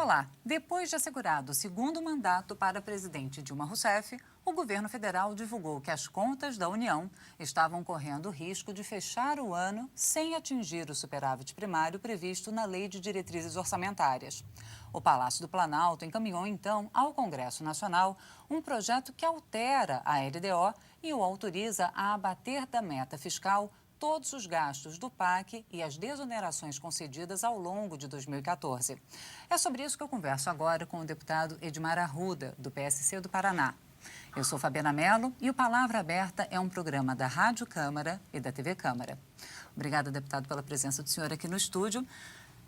Olá! Depois de assegurado o segundo mandato para a presidente Dilma Rousseff, o governo federal divulgou que as contas da União estavam correndo o risco de fechar o ano sem atingir o superávit primário previsto na Lei de Diretrizes Orçamentárias. O Palácio do Planalto encaminhou, então, ao Congresso Nacional um projeto que altera a LDO e o autoriza a abater da meta fiscal todos os gastos do PAC e as desonerações concedidas ao longo de 2014. É sobre isso que eu converso agora com o deputado Edmar Arruda, do PSC do Paraná. Eu sou Fabiana Mello e o Palavra Aberta é um programa da Rádio Câmara e da TV Câmara. Obrigada, deputado, pela presença do senhor aqui no estúdio.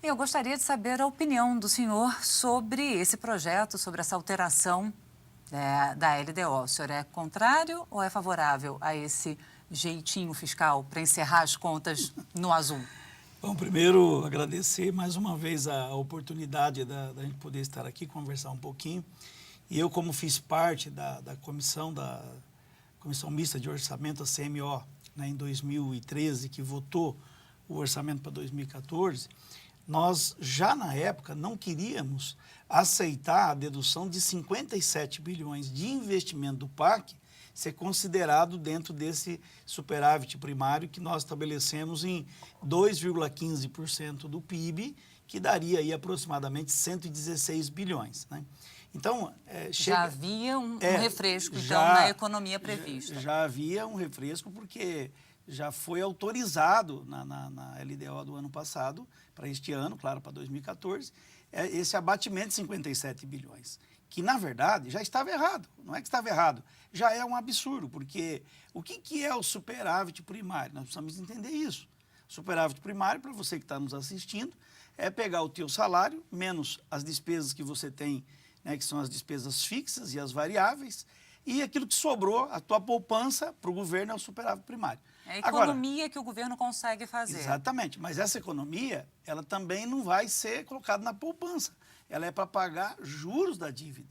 E eu gostaria de saber a opinião do senhor sobre esse projeto, sobre essa alteração da LDO. O senhor é contrário ou é favorável a esse jeitinho fiscal para encerrar as contas no azul? Bom, primeiro agradecer mais uma vez a oportunidade da gente poder estar aqui, conversar um pouquinho. E eu, como fiz parte da comissão mista de orçamento, a CMO, né, em 2013, que votou o orçamento para 2014, nós já na época não queríamos aceitar a dedução de 57 bilhões de investimento do PAC ser considerado dentro desse superávit primário que nós estabelecemos em 2,15% do PIB, que daria aí aproximadamente 116 bilhões. Né? Então, já havia um refresco, então, na economia prevista. Já havia um refresco porque já foi autorizado na LDO do ano passado, para este ano, claro, para 2014, esse abatimento de 57 bilhões. Que, na verdade, já estava errado. Não é que estava errado, já é um absurdo, porque o que é o superávit primário? Nós precisamos entender isso. Superávit primário, para você que está nos assistindo, é pegar o teu salário, menos as despesas que você tem, né, que são as despesas fixas e as variáveis, e aquilo que sobrou, a tua poupança para o governo é o superávit primário. É a economia que o governo consegue fazer. Exatamente, mas essa economia, ela também não vai ser colocada na poupança. Ela é para pagar juros da dívida.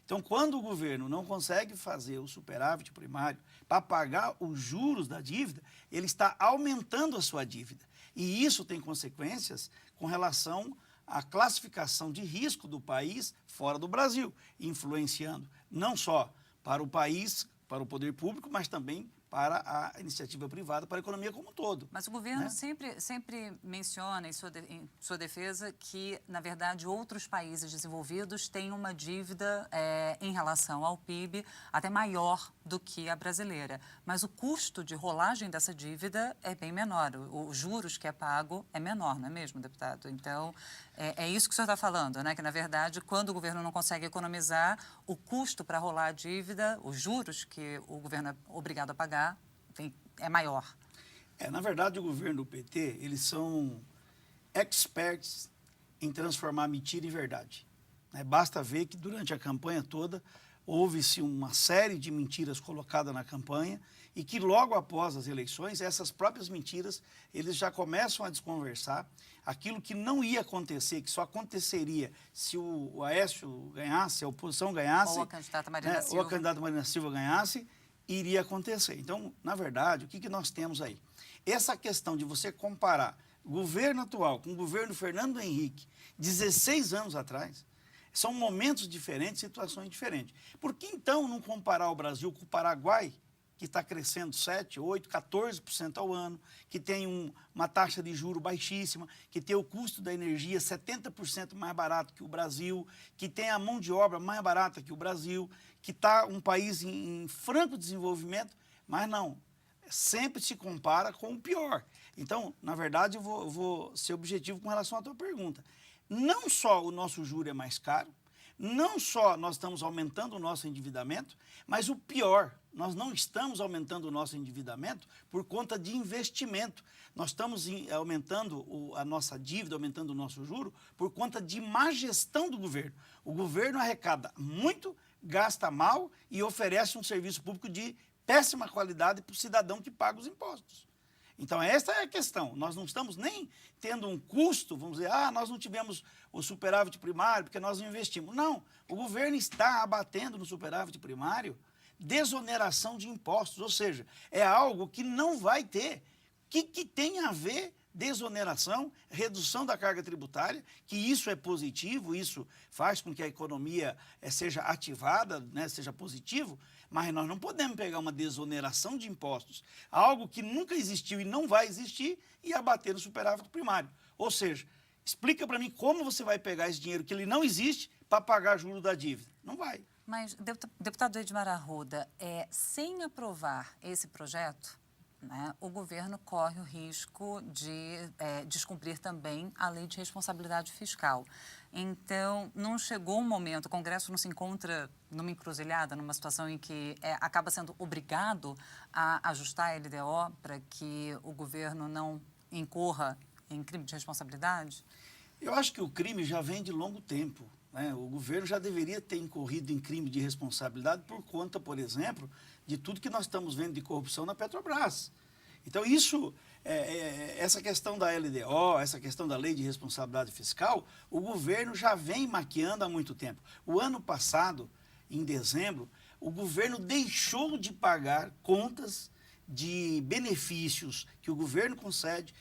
Então, quando o governo não consegue fazer o superávit primário para pagar os juros da dívida, ele está aumentando a sua dívida. E isso tem consequências com relação à classificação de risco do país fora do Brasil, influenciando não só para o país, para o poder público, mas também para a iniciativa privada, para a economia como um todo. Mas o governo sempre menciona em sua defesa que, na verdade, outros países desenvolvidos têm uma dívida em relação ao PIB até maior do que a brasileira. Mas o custo de rolagem dessa dívida é bem menor. Os juros que é pago é menor, não é mesmo, deputado? Então, é isso que o senhor está falando, né? Que, na verdade, quando o governo não consegue economizar, o custo para rolar a dívida, os juros que o governo é obrigado a pagar, é maior. Na verdade, o governo do PT, eles são experts em transformar mentira em verdade. Basta ver que durante a campanha toda houve-se uma série de mentiras colocadas na campanha e que logo após as eleições, essas próprias mentiras, eles já começam a desconversar aquilo que não ia acontecer, que só aconteceria se o Aécio ganhasse, a oposição ganhasse, ou a candidata Marina Silva. Ou a candidata Marina Silva ganhasse, iria acontecer. Então, na verdade, o que nós temos aí? Essa questão de você comparar o governo atual com o governo Fernando Henrique, 16 anos atrás, são momentos diferentes, situações diferentes. Por que, então, não comparar o Brasil com o Paraguai, que está crescendo 7%, 8%, 14% ao ano, que tem uma taxa de juro baixíssima, que tem o custo da energia 70% mais barato que o Brasil, que tem a mão de obra mais barata que o Brasil, que está um país em franco desenvolvimento, mas não, sempre se compara com o pior. Então, na verdade, eu vou ser objetivo com relação à tua pergunta. Não só o nosso juro é mais caro, não só nós estamos aumentando o nosso endividamento, mas o pior, nós não estamos aumentando o nosso endividamento por conta de investimento. Nós estamos aumentando a nossa dívida, aumentando o nosso juro por conta de má gestão do governo. O governo arrecada muito, gasta mal e oferece um serviço público de péssima qualidade para o cidadão que paga os impostos. Então, essa é a questão. Nós não estamos nem tendo um custo, vamos dizer, nós não tivemos o superávit primário porque nós não investimos. Não, o governo está abatendo no superávit primário desoneração de impostos, ou seja, é algo que não vai ter. O que tem a ver desoneração, redução da carga tributária, que isso é positivo, isso faz com que a economia seja ativada, né, seja positivo, mas nós não podemos pegar uma desoneração de impostos, algo que nunca existiu e não vai existir, e abater no superávit primário. Ou seja, explica para mim como você vai pegar esse dinheiro que ele não existe para pagar juros da dívida. Não vai. Mas, deputado Edmar Arruda, sem aprovar esse projeto, né, o governo corre o risco de descumprir também a lei de responsabilidade fiscal. Então, não chegou um momento, o Congresso não se encontra numa encruzilhada, numa situação em que acaba sendo obrigado a ajustar a LDO para que o governo não incorra em crime de responsabilidade? Eu acho que o crime já vem de longo tempo, né? O governo já deveria ter incorrido em crime de responsabilidade por conta, por exemplo, de tudo que nós estamos vendo de corrupção na Petrobras. Então, isso, essa questão da LDO, essa questão da lei de responsabilidade fiscal, o governo já vem maquiando há muito tempo. O ano passado, em dezembro, o governo deixou de pagar contas de benefícios que o governo concede,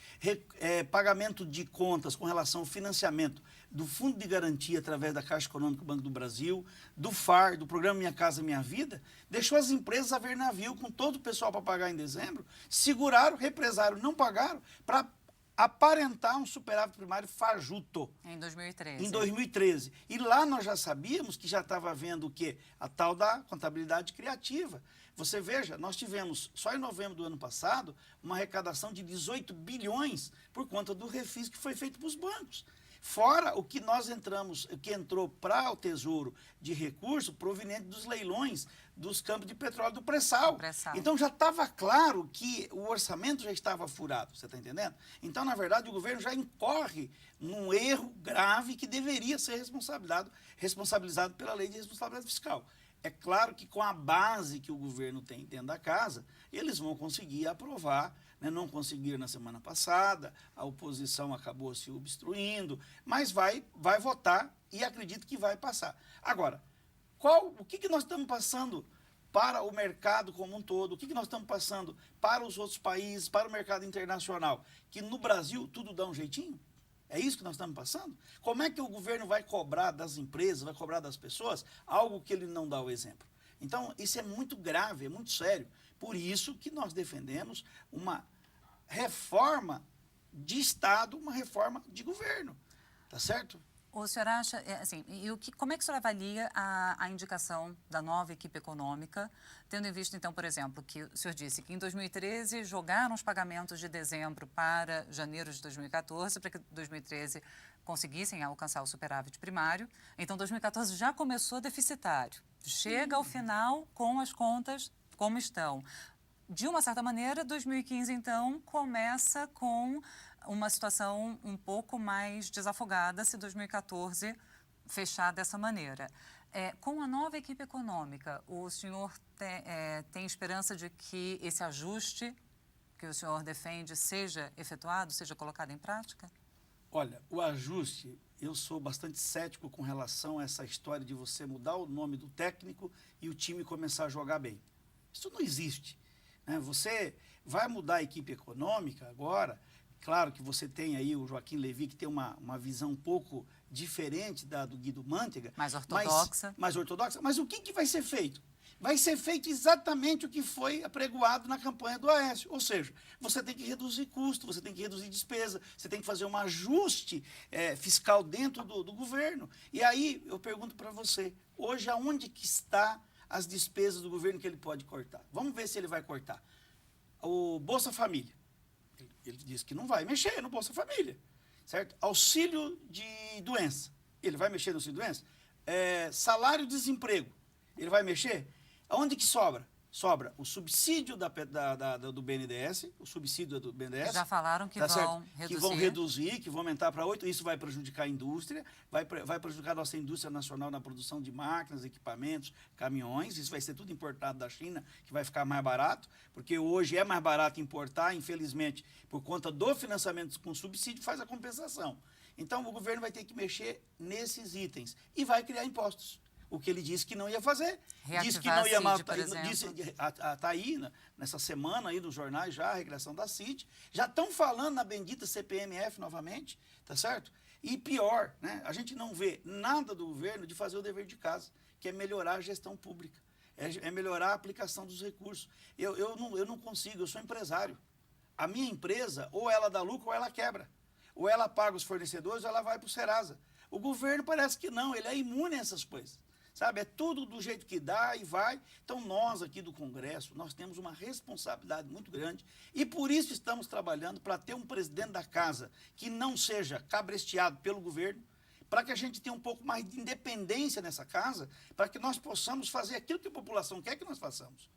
pagamento de contas com relação ao financiamento do Fundo de Garantia através da Caixa Econômica do Banco do Brasil, do FAR, do Programa Minha Casa Minha Vida, deixou as empresas a ver navio com todo o pessoal para pagar em dezembro, seguraram, represaram, não pagaram, para aparentar um superávit primário fajuto. Em 2013. Em 2013. E lá nós já sabíamos que já estava havendo o quê? A tal da contabilidade criativa. Você veja, nós tivemos, só em novembro do ano passado, uma arrecadação de 18 bilhões por conta do refis que foi feito para os bancos. Fora o que nós entramos, o que entrou para o Tesouro de recurso proveniente dos leilões dos campos de petróleo do pré-sal. Então já estava claro que o orçamento já estava furado, você está entendendo? Então, na verdade, o governo já incorre num erro grave que deveria ser responsabilizado pela lei de responsabilidade fiscal. É claro que com a base que o governo tem dentro da casa, eles vão conseguir aprovar, né? Não conseguiram na semana passada, a oposição acabou se obstruindo, mas vai votar e acredito que vai passar. Agora, o que nós estamos passando para o mercado como um todo? O que nós estamos passando para os outros países, para o mercado internacional? Que no Brasil tudo dá um jeitinho? É isso que nós estamos passando? Como é que o governo vai cobrar das empresas, vai cobrar das pessoas, algo que ele não dá o exemplo? Então, isso é muito grave, é muito sério. Por isso que nós defendemos uma reforma de Estado, uma reforma de governo. Tá certo? O senhor acha, assim, como é que o senhor avalia a indicação da nova equipe econômica, tendo em vista, então, por exemplo, que o senhor disse que em 2013 jogaram os pagamentos de dezembro para janeiro de 2014, para que 2013 conseguissem alcançar o superávit primário. Então, 2014 já começou deficitário. Chega ao final com as contas como estão. De uma certa maneira, 2015, então, começa com uma situação um pouco mais desafogada se 2014 fechar dessa maneira. Com a nova equipe econômica, o senhor tem esperança de que esse ajuste que o senhor defende seja efetuado, seja colocado em prática? Olha, o ajuste, eu sou bastante cético com relação a essa história de você mudar o nome do técnico e o time começar a jogar bem. Isso não existe, né? Você vai mudar a equipe econômica agora. Claro que você tem aí o Joaquim Levy, que tem uma visão um pouco diferente da do Guido Mantega. Mais ortodoxa. Mais ortodoxa. Mas o que vai ser feito? Vai ser feito exatamente o que foi apregoado na campanha do Aécio. Ou seja, você tem que reduzir custo, você tem que reduzir despesa, você tem que fazer um ajuste fiscal dentro do governo. E aí eu pergunto para você, hoje aonde que está as despesas do governo que ele pode cortar? Vamos ver se ele vai cortar. O Bolsa Família. Ele disse que não vai mexer no Bolsa Família, certo? Auxílio de doença, ele vai mexer no auxílio de doença? Salário-desemprego, ele vai mexer? Aonde que sobra? Sobra o subsídio do BNDES, o subsídio do BNDES. Já falaram que vão reduzir. Que vão reduzir, que vão aumentar para 8, isso vai prejudicar a indústria, vai prejudicar a nossa indústria nacional na produção de máquinas, equipamentos, caminhões, isso vai ser tudo importado da China, que vai ficar mais barato, porque hoje é mais barato importar, infelizmente, por conta do financiamento com subsídio, faz a compensação. Então, o governo vai ter que mexer nesses itens e vai criar impostos. o que ele disse que não ia fazer. Disse que Reativar não ia a CID, matar. por exemplo. Está aí, nessa semana aí nos jornais já, a regressão da CID. Já estão falando na bendita CPMF novamente, tá certo? E pior, né? A gente não vê nada do governo de fazer o dever de casa, que é melhorar a gestão pública, é melhorar a aplicação dos recursos. Eu não consigo, eu sou empresário. A minha empresa, ou ela dá lucro ou ela quebra. Ou ela paga os fornecedores ou ela vai para o Serasa. O governo parece que não, ele é imune a essas coisas. Sabe, é tudo do jeito que dá e vai. Então, nós aqui do Congresso, nós temos uma responsabilidade muito grande e por isso estamos trabalhando para ter um presidente da casa que não seja cabresteado pelo governo, para que a gente tenha um pouco mais de independência nessa casa, para que nós possamos fazer aquilo que a população quer que nós façamos.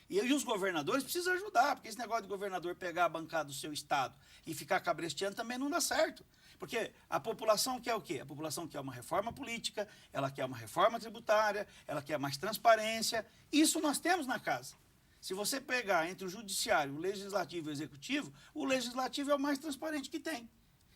E os governadores precisam ajudar, porque esse negócio de governador pegar a bancada do seu estado e ficar cabresteando também não dá certo. Porque a população quer o quê? A população quer uma reforma política, ela quer uma reforma tributária, ela quer mais transparência. Isso nós temos na casa. Se você pegar entre o judiciário, o legislativo e o executivo, o legislativo é o mais transparente que tem.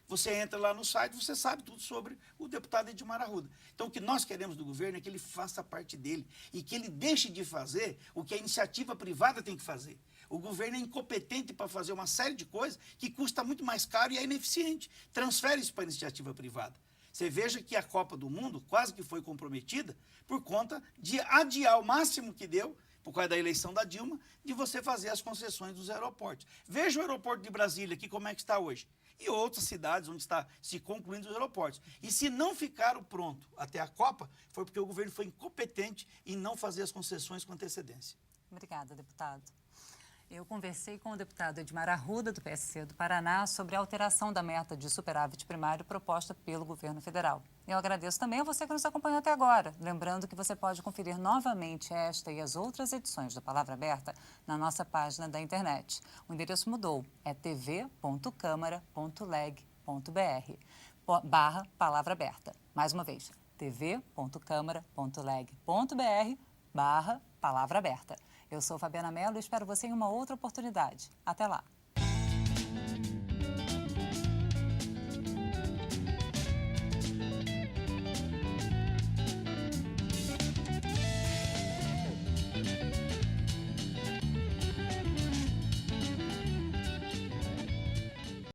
Você entra lá no site, você sabe tudo sobre o deputado Edmar Arruda. Então, o que nós queremos do governo é que ele faça parte dele e que ele deixe de fazer o que a iniciativa privada tem que fazer. O governo é incompetente para fazer uma série de coisas que custa muito mais caro e é ineficiente. Transfere isso para a iniciativa privada. Você veja que a Copa do Mundo quase que foi comprometida por conta de adiar o máximo que deu, por causa da eleição da Dilma, de você fazer as concessões dos aeroportos. Veja o aeroporto de Brasília aqui, como é que está hoje. E outras cidades onde está se concluindo os aeroportos. E se não ficaram prontos até a Copa, foi porque o governo foi incompetente em não fazer as concessões com antecedência. Obrigada, deputado. Eu conversei com o deputado Edmar Arruda, do PSC do Paraná, sobre a alteração da meta de superávit primário proposta pelo governo federal. Eu agradeço também a você que nos acompanhou até agora. Lembrando que você pode conferir novamente esta e as outras edições do Palavra Aberta na nossa página da internet. O endereço mudou, é tv.câmara.leg.br/Palavra Aberta. Mais uma vez, tv.câmara.leg.br/Palavra Aberta. Eu sou Fabiana Mello e espero você em uma outra oportunidade. Até lá!